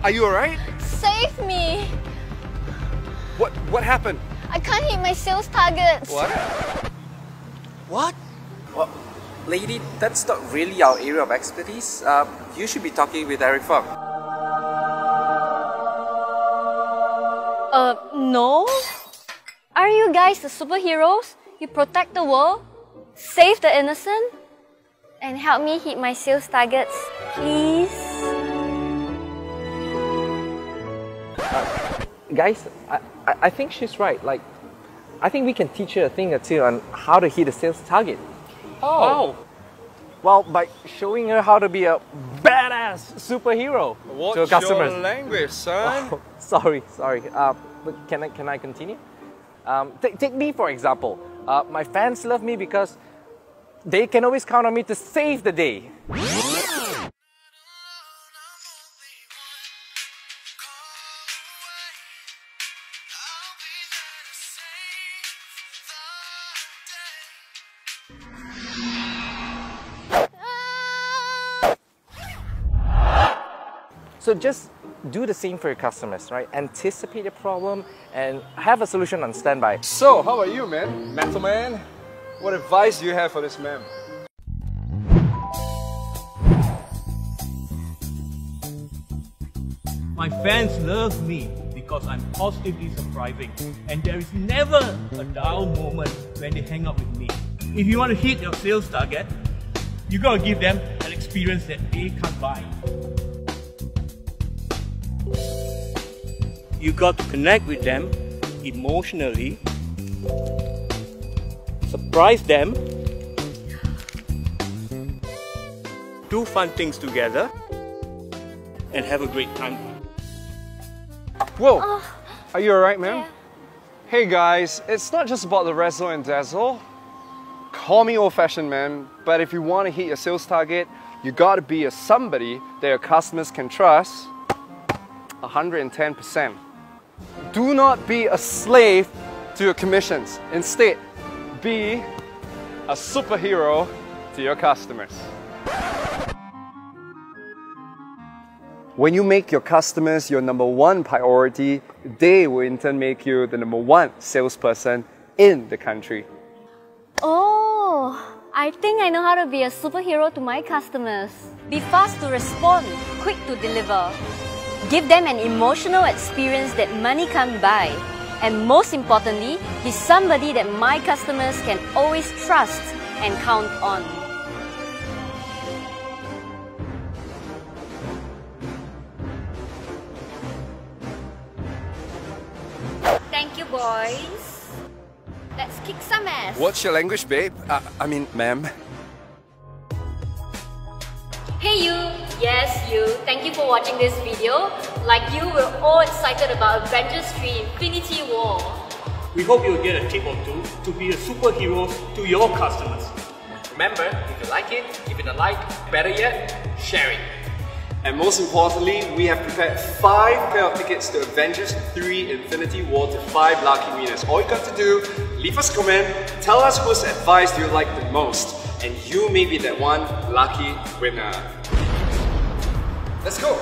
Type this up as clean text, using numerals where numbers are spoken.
Are you alright? Save me! What happened? I can't hit my sales targets. What? What? Well, lady, that's not really our area of expertise. You should be talking with Eric Feng. No? Are you guys the superheroes? You protect the world, save the innocent, and help me hit my sales targets, please? Guys, I think she's right. Like, I think we can teach her a thing or two on how to hit a sales target. Oh. Well, by showing her how to be a badass superhero to her customers. Your language, son? Oh, sorry. But can I continue? Take me for example. My fans love me because they can always count on me to save the day. So just do the same for your customers, right? Anticipate a problem and have a solution on standby. So, how about you, man? Metal man? What advice do you have for this man? My fans love me because I'm positively surprising, and there is never a dull moment when they hang out with me. If you want to hit your sales target, you gotta give them an experience that they can't buy. You got to connect with them emotionally, surprise them, do fun things together, and have a great time. Whoa! Are you alright, man? Yeah. Hey guys, it's not just about the razzle and dazzle. Call me old-fashioned, man, but if you want to hit your sales target, you gotta be a somebody that your customers can trust 110%. Do not be a slave to your commissions. Instead, be a superhero to your customers. When you make your customers your #1 priority, they will in turn make you the #1 salesperson in the country. Oh, I think I know how to be a superhero to my customers. Be fast to respond, quick to deliver. Give them an emotional experience that money can't buy. And most importantly, be somebody that my customers can always trust and count on. Thank you, boys. Let's kick some ass. What's your language, babe? I mean, ma'am. Hey you! Yes, you. Thank you for watching this video. Like you, we're all excited about Avengers 3 Infinity War. We hope you'll get a tip or two to be a superhero to your customers. Remember, if you like it, give it a like. Better yet, share it. And most importantly, we have prepared 5 pair of tickets to Avengers 3 Infinity War to 5 lucky winners. All you got to do, leave us a comment, tell us whose advice you like the most, and you may be that one lucky winner. Let's go!